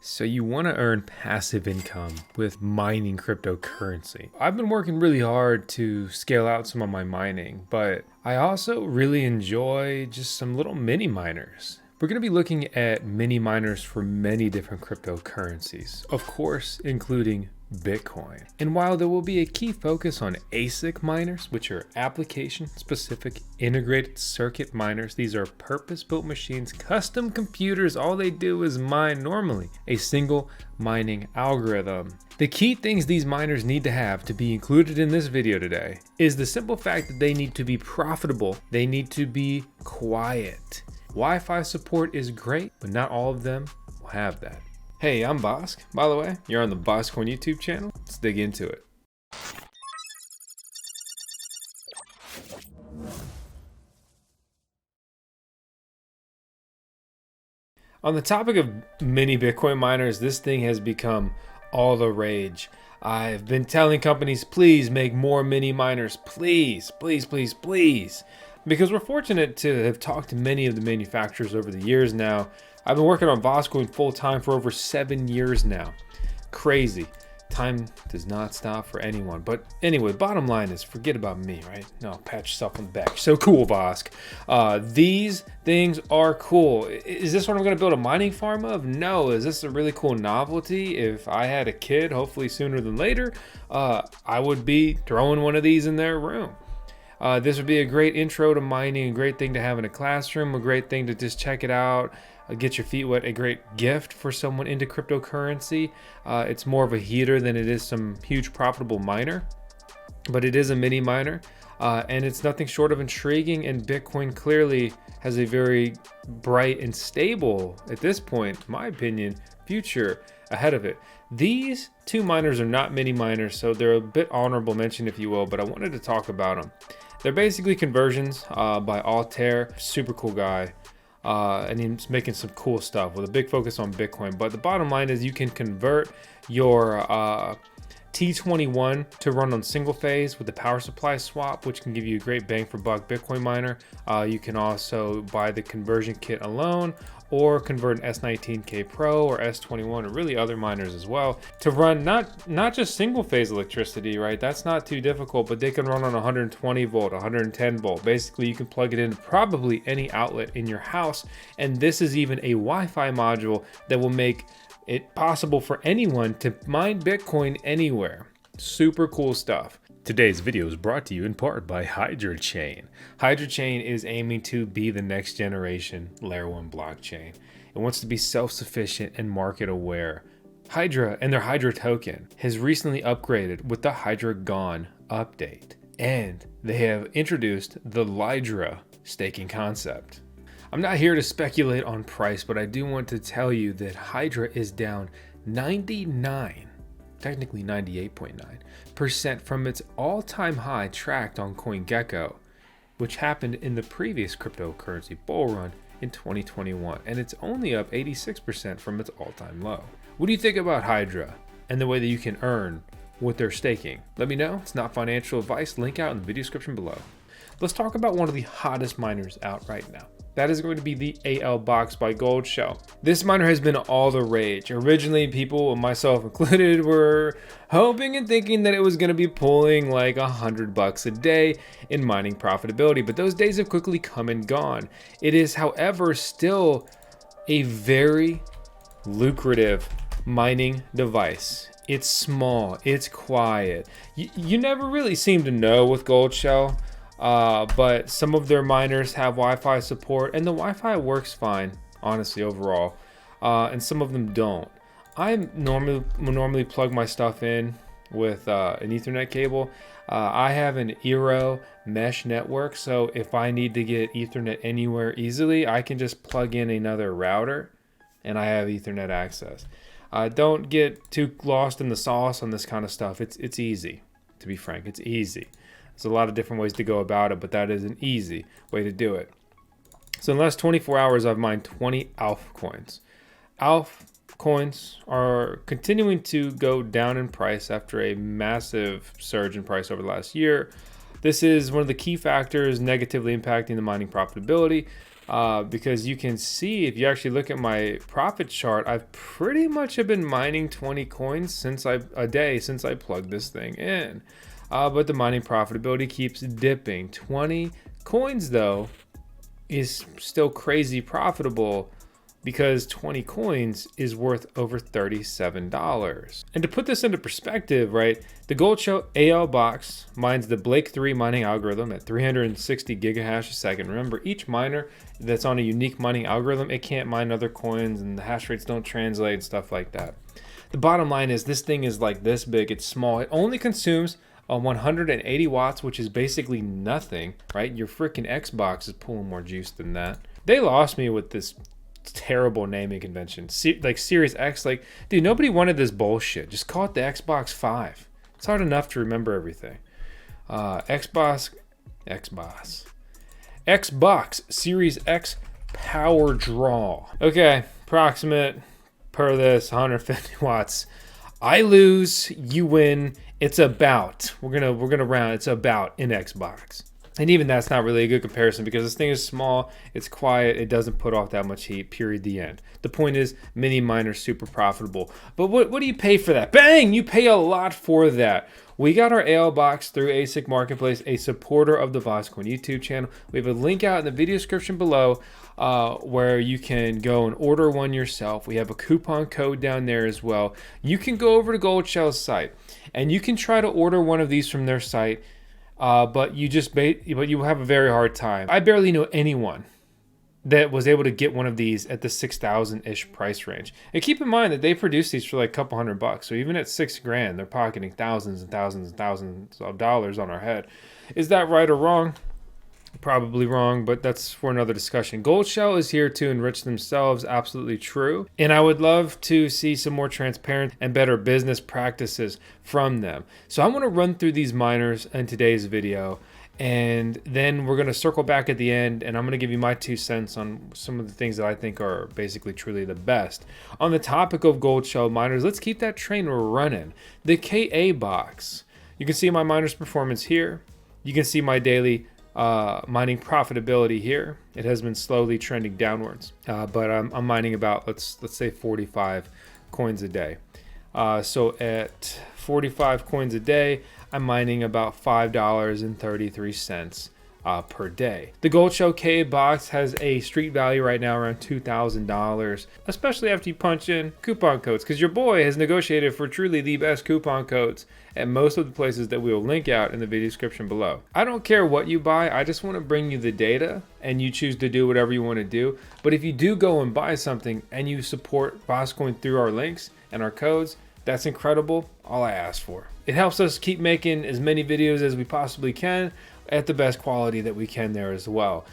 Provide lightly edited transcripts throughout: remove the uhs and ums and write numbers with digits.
So you want to earn passive income with mining cryptocurrency. I've been working really hard to scale out some of my mining, but I also really enjoy just some little mini miners. We're going to be looking at mini miners for many different cryptocurrencies, of course, including Bitcoin. And while there will be a key focus on ASIC miners, which are application-specific integrated circuit miners, these are purpose-built machines, custom computers. All they do is mine normally a single mining algorithm. The key things these miners need to have to be included in this video today is the simple fact that they need to be profitable. They need to be quiet. Wi-Fi support is great, but not all of them will have that. Hey, I'm Vosk. By the way, you're on the VoskCoin YouTube channel. Let's dig into it. On the topic of mini Bitcoin miners, this thing has become all the rage. I've been telling companies, please make more mini miners, please, please, please, please. Because we're fortunate to have talked to many of the manufacturers over the years now. I've been working on VoskCoin full time for over 7 years now. Crazy. Time does not stop for anyone. But anyway, bottom line is forget about me, right? No, pat yourself on the back. So cool, Vosk. These things are cool. Is this what I'm going to build a mining farm of? No. Is this a really cool novelty? If I had a kid, hopefully sooner than later, I would be throwing one of these in their room. This would be a great intro to mining, a great thing to have in a classroom, a great thing to just check it out, get your feet wet, a great gift for someone into cryptocurrency. It's more of a heater than it is some huge profitable miner, but it is a mini miner, and it's nothing short of intriguing, and Bitcoin clearly has a very bright and stable, at this point, in my opinion, future ahead of it. These two miners are not mini miners, so they're a bit honorable mention, if you will, but I wanted to talk about them. They're basically conversions by Altair, super cool guy. And he's making some cool stuff with a big focus on Bitcoin. But the bottom line is you can convert your T21 to run on single phase with the power supply swap, which can give you a great bang for buck Bitcoin miner. You can also buy the conversion kit alone or convert an S19K Pro or S21 or really other miners as well to run not just single phase electricity, right? That's not too difficult, but they can run on 120 volt, 110 volt. Basically, you can plug it into probably any outlet in your house. And this is even a Wi-Fi module that will make it possible for anyone to mine Bitcoin anywhere. Super cool stuff. Today's video is brought to you in part by Hydra Chain. Hydra Chain is aiming to be the next generation layer 1 blockchain. It wants to be self-sufficient and market aware. Hydra and their Hydra token has recently upgraded with the Hydra Gone update, and they have introduced the Hydra staking concept. I'm not here to speculate on price, but I do want to tell you that Hydra is down 99, technically 98.9% from its all-time high tracked on CoinGecko, which happened in the previous cryptocurrency bull run in 2021, and it's only up 86% from its all-time low. What do you think about Hydra and the way that you can earn with their staking? Let me know. It's not financial advice. Link out in the video description below. Let's talk about one of the hottest miners out right now. That is going to be the AL Box by Goldshell. This miner has been all the rage. Originally, people, myself included, were hoping and thinking that it was going to be pulling like $100 a day in mining profitability, but those days have quickly come and gone. It is, however, still a very lucrative mining device. It's small, it's quiet. You never really seem to know with Goldshell. But some of their miners have Wi-Fi support, and the Wi-Fi works fine, honestly, overall. And some of them don't. I normally plug my stuff in with an Ethernet cable. I have an Eero mesh network, so if I need to get Ethernet anywhere easily, I can just plug in another router, and I have Ethernet access. Don't get too lost in the sauce on this kind of stuff. It's easy, to be frank. It's easy. There's a lot of different ways to go about it, but that is an easy way to do it. So in the last 24 hours, I've mined 20 ALF coins. ALF coins are continuing to go down in price after a massive surge in price over the last year. This is one of the key factors negatively impacting the mining profitability. because you can see, if you actually look at my profit chart, I've pretty much have been mining 20 coins a day since I plugged this thing in. But the mining profitability keeps dipping. 20 coins though is still crazy profitable, because 20 coins is worth over $37. And to put this into perspective, right, the Gold Shell AL box mines the Blake 3 mining algorithm at 360 gigahash a second. Remember, each miner that's on a unique mining algorithm, it can't mine other coins, and the hash rates don't translate and stuff like that. The bottom line is, this thing is like this big, it's small. It only consumes 180 watts, which is basically nothing, right? Your freaking Xbox is pulling more juice than that. They lost me with this terrible naming convention, like Series X. Like, dude, nobody wanted this bullshit. Just call it the Xbox 5. It's hard enough to remember everything. Xbox Series X power draw. Okay, approximate per this 150 watts. I lose, you win. It's about, we're gonna round, it's about in Xbox. And even that's not really a good comparison, because this thing is small, it's quiet, it doesn't put off that much heat, period, the end. The point is, mini miners super profitable. But what do you pay for that? Bang! You pay a lot for that. We got our AL box through ASIC Marketplace, a supporter of the VoskCoin YouTube channel. We have a link out in the video description below where you can go and order one yourself. We have a coupon code down there as well. You can go over to Gold Shell's site and you can try to order one of these from their site. But you have a very hard time. I barely know anyone that was able to get one of these at the 6,000-ish price range. And keep in mind that they produce these for like a couple $100. So even at $6,000, they're pocketing thousands and thousands and thousands of dollars on our head. Is that right or wrong? Probably wrong, but that's for another discussion. Gold Shell is here to enrich themselves, absolutely true. And I would love to see some more transparent and better business practices from them. So I want to run through these miners in today's video, and then we're going to circle back at the end, and I'm going to give you my 2 cents on some of the things that I think are basically truly the best. On the topic of Gold Shell miners, let's keep that train running. The KA box. You can see my miner's performance here. You can see my daily mining profitability here. It has been slowly trending downwards, but I'm mining about let's say 45 coins a day. So at 45 coins a day, I'm mining about $5.33 per day. The Gold Shell K box has a street value right now around $2,000, especially after you punch in coupon codes, because your boy has negotiated for truly the best coupon codes at most of the places that we will link out in the video description below. I don't care what you buy, I just want to bring you the data and you choose to do whatever you want to do. But if you do go and buy something and you support VoskCoin through our links and our codes, that's incredible. All I ask for. It helps us keep making as many videos as we possibly can at the best quality that we can there as well.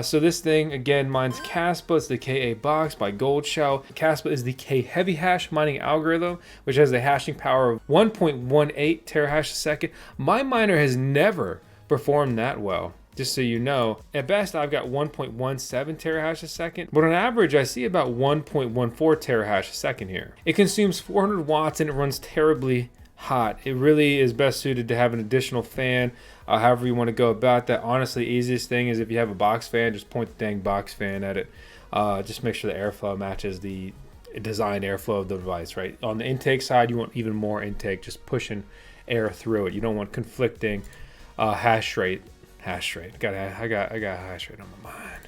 So this thing, again, mines kaspa. It's the KA box by Gold Shell. Kaspa is the K heavy hash mining algorithm, which has a hashing power of 1.18 terahash a second. My miner has never performed that well, just so you know. At best, I've got 1.17 terahash a second, but on average, I see about 1.14 terahash a second here. It consumes 400 watts and it runs terribly hot. It really is best suited to have an additional fan, however you want to go about that. Honestly, easiest thing is if you have a box fan, just point the dang box fan at it. Just make sure the airflow matches the designed airflow of the device, right? On the intake side, you want even more intake, just pushing air through it. You don't want conflicting hash rate. I got hash rate on my mind.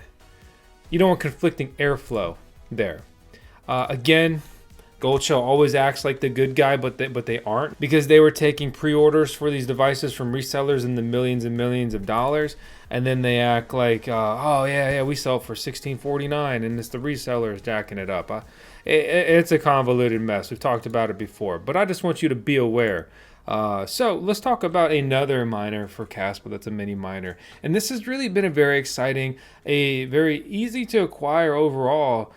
You don't want conflicting airflow there. Again, Gold Shell always acts like the good guy, but they aren't, because they were taking pre-orders for these devices from resellers in the millions and millions of dollars, and then they act like, oh yeah, we sell it for $16.49, and it's the resellers jacking it up. It's a convoluted mess. We've talked about it before, but I just want you to be aware. So let's talk about another miner for kaspa that's a mini miner, and this has really been a very exciting, a very easy to acquire overall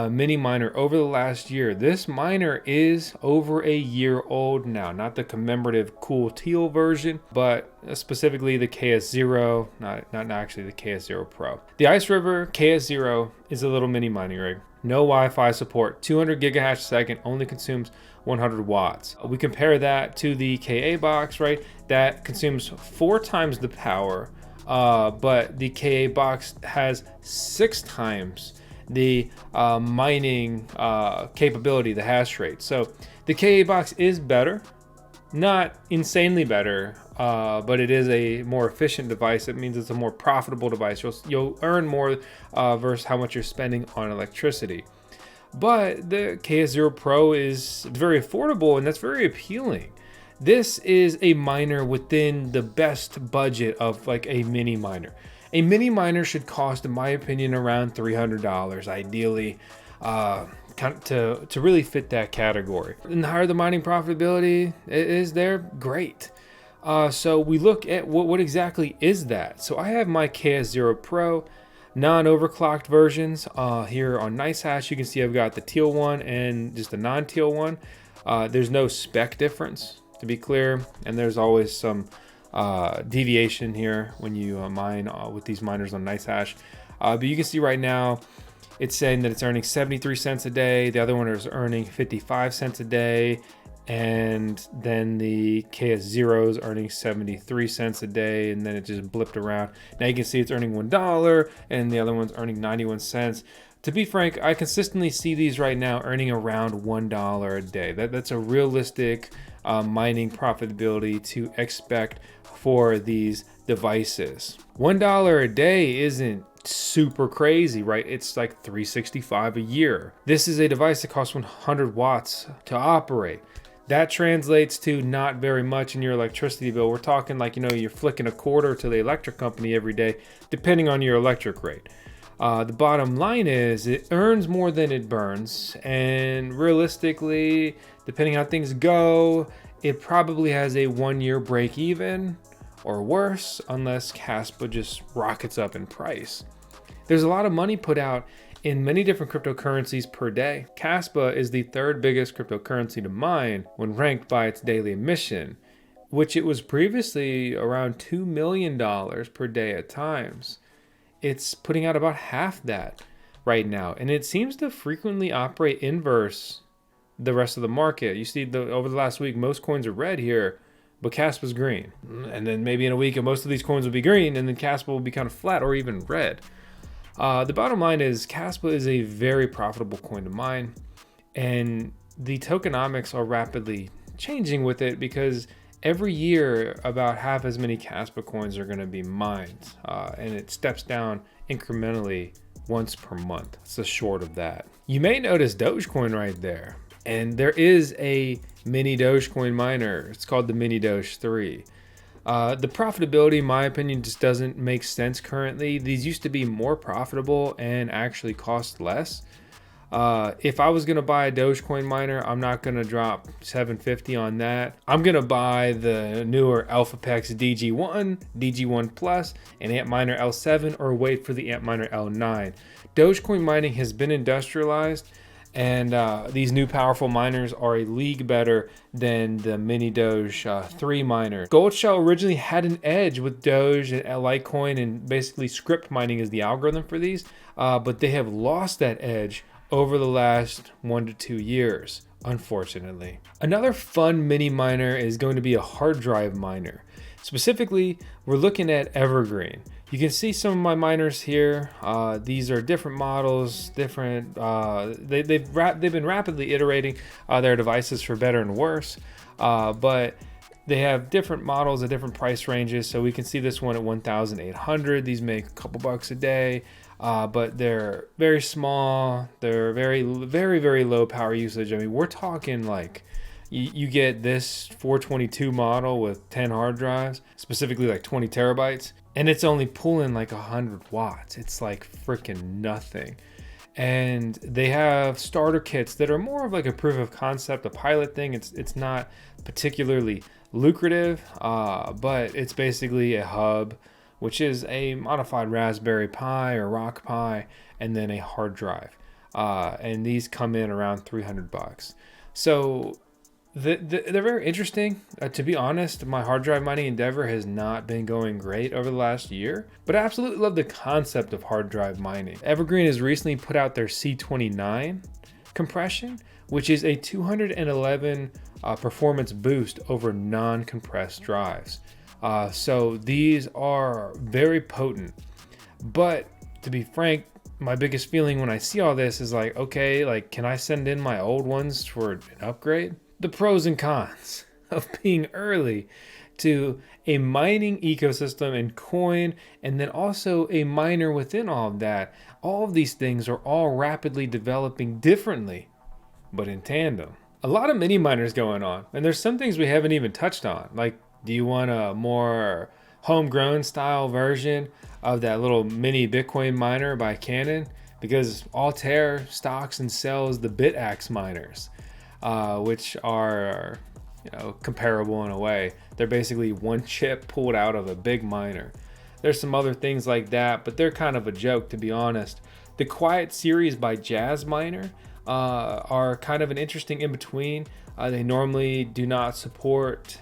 mini miner over the last year. This miner is over a year old now, not the commemorative cool teal version, but specifically the KS0, not actually the KS0 Pro. The Ice River KS0 is a little mini mining rig. No Wi-Fi support, 200 gigahash a second, only consumes 100 watts. We compare that to the KA box, right? That consumes 4 times the power but the KA box has 6 times the mining capability, the hash rate. So the KA box is better, not insanely better, but it is a more efficient device. It means it's a more profitable device. You'll earn more versus how much you're spending on electricity. But the KS0 Pro is very affordable, and that's very appealing. This is a miner within the best budget of like a mini miner. A mini miner should cost, in my opinion, around $300, ideally, to really fit that category. And the higher the mining profitability is there, great. So we look at what exactly is that. So I have my KS0 Pro non-overclocked versions here on NiceHash. You can see I've got the teal one and just the non-teal one. There's no spec difference, to be clear, and there's always some deviation here when you mine with these miners on NiceHash. But you can see right now it's saying that it's earning 73 cents a day. The other one is earning 55 cents a day. And then the KS0 is earning 73 cents a day, and then it just blipped around. Now you can see it's earning $1, and the other one's earning 91 cents. To be frank, I consistently see these right now earning around $1 a day. That's a realistic mining profitability to expect for these devices. $1 a day isn't super crazy, right? It's like $365 a year. This is a device that costs 100 watts to operate. That translates to not very much in your electricity bill. We're talking like, you're flicking a quarter to the electric company every day, depending on your electric rate. The bottom line is it earns more than it burns. And realistically, depending how things go, it probably has a 1-year break even or worse, unless kaspa just rockets up in price. There's a lot of money put out in many different cryptocurrencies per day. Kaspa is the 3rd biggest cryptocurrency to mine when ranked by its daily emission, which it was previously around $2 million per day at times. It's putting out about half that right now, and it seems to frequently operate inverse the rest of the market. You see, over the last week, most coins are red here, but kaspa's green. And then maybe in a week, most of these coins will be green, and then kaspa will be kind of flat or even red. The bottom line is kaspa is a very profitable coin to mine, and the tokenomics are rapidly changing with it because every year about half as many kaspa coins are going to be mined, and it steps down incrementally once per month. It's the short of that. You may notice dogecoin right there, and there is a mini dogecoin miner. It's called the mini doge 3. The profitability, in my opinion, just doesn't make sense currently. These used to be more profitable and actually cost less. If I was going to buy a dogecoin miner, I'm not going to drop $750 on that. I'm going to buy the newer AlphaPex DG1, DG1 Plus, and Antminer L7, or wait for the Antminer L9. Dogecoin mining has been industrialized, and these new powerful miners are a league better than the mini Doge 3 miner. Goldshell originally had an edge with Doge and Litecoin, and basically script mining is the algorithm for these, but they have lost that edge over the last 1 to 2 years, unfortunately. Another fun mini miner is going to be a hard drive miner. Specifically, we're looking at Evergreen. You can see some of my miners here. These are different models, different. They've been rapidly iterating their devices for better and worse, but they have different models at different price ranges. So we can see this one at 1,800. These make a couple bucks a day, but they're very small. They're very, very, very low power usage. I mean, we're talking like you get this 422 model with 10 hard drives, specifically like 20 terabytes, and it's only pulling like 100 watts. It's like freaking nothing. And they have starter kits that are more of like a proof of concept, a pilot thing. It's not particularly lucrative, but it's basically a hub, which is a modified Raspberry Pi or Rock Pi, and then a hard drive. And these come in around 300 bucks. So they're very interesting. To be honest, my hard drive mining endeavor has not been going great over the last year, but I absolutely love the concept of hard drive mining. Evergreen has recently put out their C29 compression, which is a 211 performance boost over non-compressed drives. So these are very potent. But to be frank, my biggest feeling when I see all this is like, okay, like, can I send in my old ones for an upgrade? The pros and cons of being early to a mining ecosystem and coin, and then also a miner within all of that. All of these things are all rapidly developing differently, but in tandem. A lot of mini miners going on, and there's some things we haven't even touched on. Like, do you want a more homegrown style version of that little mini Bitcoin miner by Canon? Because Altair stocks and sells the BitAxe miners, which are, comparable in a way. They're basically one chip pulled out of a big miner. There's some other things like that, but they're kind of a joke, to be honest. The Quiet series by Jazz Miner are kind of an interesting in between. They normally do not support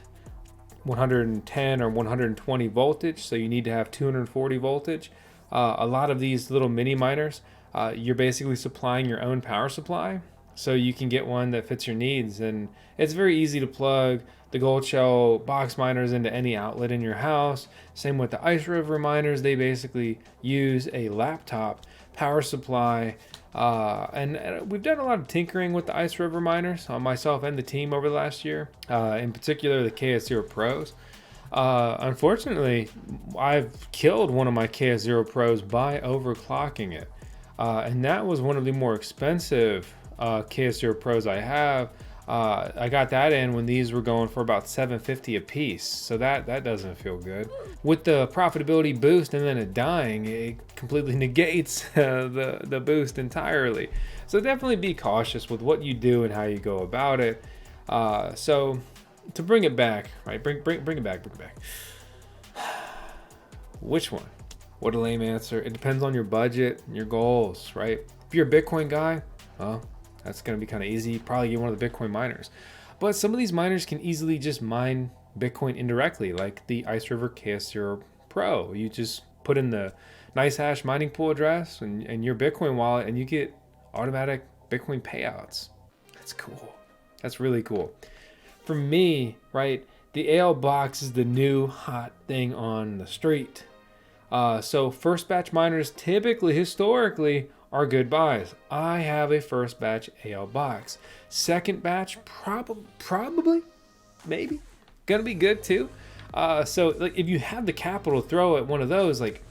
110 or 120 voltage, so you need to have 240 voltage. A lot of these little mini miners, you're basically supplying your own power supply, so you can get one that fits your needs. And it's very easy to plug the gold shell box miners into any outlet in your house. Same with the Ice River miners. They basically use a laptop power supply. And we've done a lot of tinkering with the Ice River miners, myself and the team, over the last year, in particular the KS0 Pros. Unfortunately, I've killed one of my KS0 Pros by overclocking it. And that was one of the more expensive KS0 Pros I have. I got that in when these were going for about $750 a piece, so that doesn't feel good. With the profitability boost and then it dying, it completely negates the boost entirely. So definitely be cautious with what you do and how you go about it. So to bring it back, right? Bring it back. Which one? What a lame answer. It depends on your budget and your goals, right? If you're a Bitcoin guy, well, that's going to be kind of easy. Probably get one of the Bitcoin miners. But some of these miners can easily just mine Bitcoin indirectly, like the Ice River KS0 Pro. You just put in the nice hash mining pool address and your Bitcoin wallet, and you get automatic Bitcoin payouts. That's cool. That's really cool. For me, right, the AL box is the new hot thing on the street. So first batch miners typically, historically, are good buys. I have a first batch AL box. Second batch, probably, maybe, gonna be good too. So like, if you have the capital to throw at one of those, like,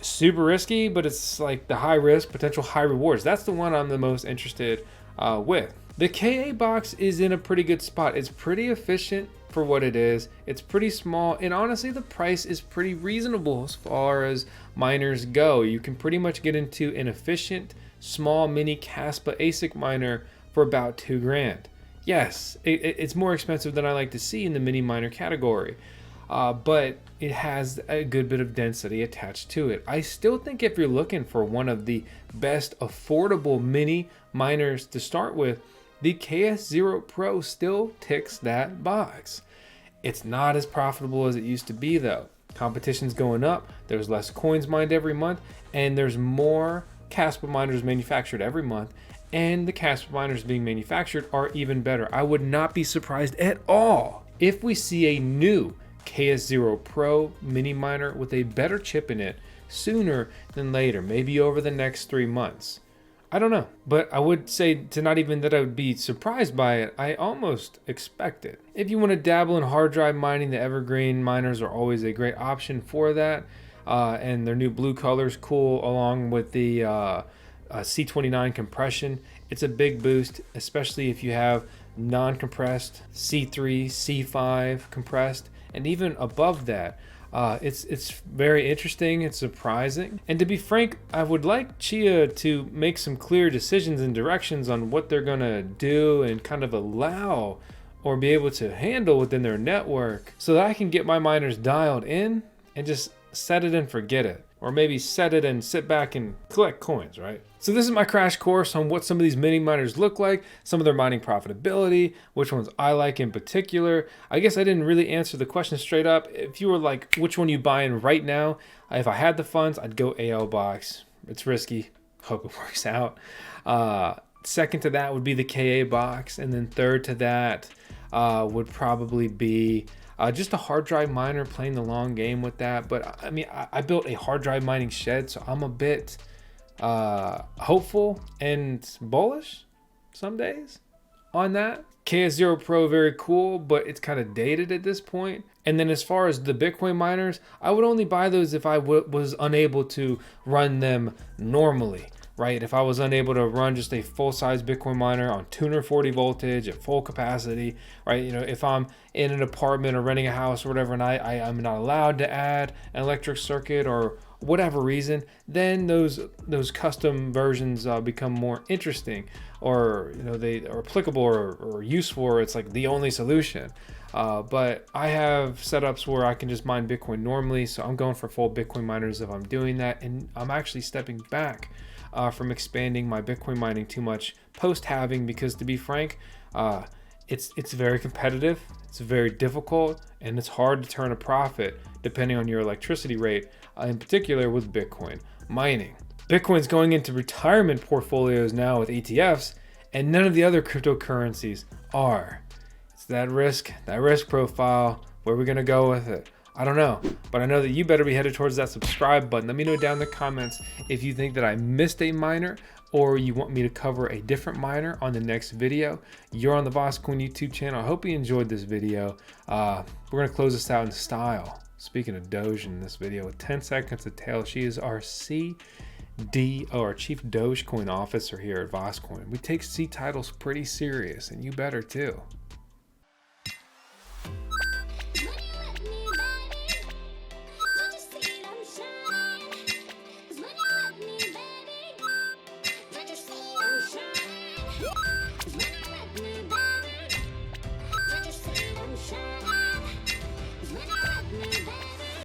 super risky, but it's like the high risk, potential high rewards. That's the one I'm the most interested with. The KA box is in a pretty good spot. It's pretty efficient for what it is. It's pretty small, and honestly the price is pretty reasonable as far as miners go. You can pretty much get into an efficient small mini kaspa ASIC miner for about $2,000. Yes, it's more expensive than I like to see in the mini miner category, but it has a good bit of density attached to it. I still think if you're looking for one of the best affordable mini miners to start with, the KS0 Pro still ticks that box. It's not as profitable as it used to be though. Competition's going up, there's less coins mined every month, and there's more kaspa miners manufactured every month, and the kaspa miners being manufactured are even better. I would not be surprised at all if we see a new KS0 Pro mini miner with a better chip in it sooner than later, maybe over the next 3 months. I don't know, but I would say to not even that I would be surprised by it, I almost expect it. If you want to dabble in hard drive mining, the Evergreen miners are always a great option for that. And their new blue color is cool, along with the C29 compression. It's a big boost, especially if you have non-compressed C3, C5 compressed, and even above that. It's very interesting. It's surprising. And to be frank, I would like Chia to make some clear decisions and directions on what they're gonna do and kind of allow or be able to handle within their network, so that I can get my miners dialed in and just set it and forget it. Or maybe set it and sit back and collect coins, right? So this is my crash course on what some of these mini miners look like, some of their mining profitability, which ones I like in particular. I guess I didn't really answer the question straight up. If you were like, which one you buying right now? If I had the funds, I'd go AL box. It's risky. Hope it works out. Second to that would be the KA box. And then third to that would probably be Just a hard drive miner, playing the long game with that. But I mean, I built a hard drive mining shed, so I'm a bit hopeful and bullish some days on that. KS0 Pro, very cool, but it's kind of dated at this point. And then as far as the Bitcoin miners, I would only buy those if I was unable to run them normally, right? If I was unable to run just a full-size Bitcoin miner on 240 voltage at full capacity, right? You know, if I'm in an apartment or renting a house or whatever, and I'm not allowed to add an electric circuit or whatever reason, then those custom versions become more interesting, or you know, they are applicable or useful, or it's like the only solution. But I have setups where I can just mine Bitcoin normally, so I'm going for full Bitcoin miners if I'm doing that, and I'm actually stepping back from expanding my Bitcoin mining too much post halving, because to be frank, it's very competitive, it's very difficult, and it's hard to turn a profit depending on your electricity rate, in particular with Bitcoin mining. Bitcoin's going into retirement portfolios now with ETFs, and none of the other cryptocurrencies are. It's that risk profile. Where are we gonna go with it? I don't know, but I know that you better be headed towards that subscribe button. Let me know down in the comments if you think that I missed a miner, or you want me to cover a different miner on the next video. You're on the VoskCoin YouTube channel. I hope you enjoyed this video. We're gonna close this out in style. Speaking of Doge in this video, with 10 seconds to tell, she is our CDO, our Chief Dogecoin Officer here at VoskCoin. We take C titles pretty serious, and you better too.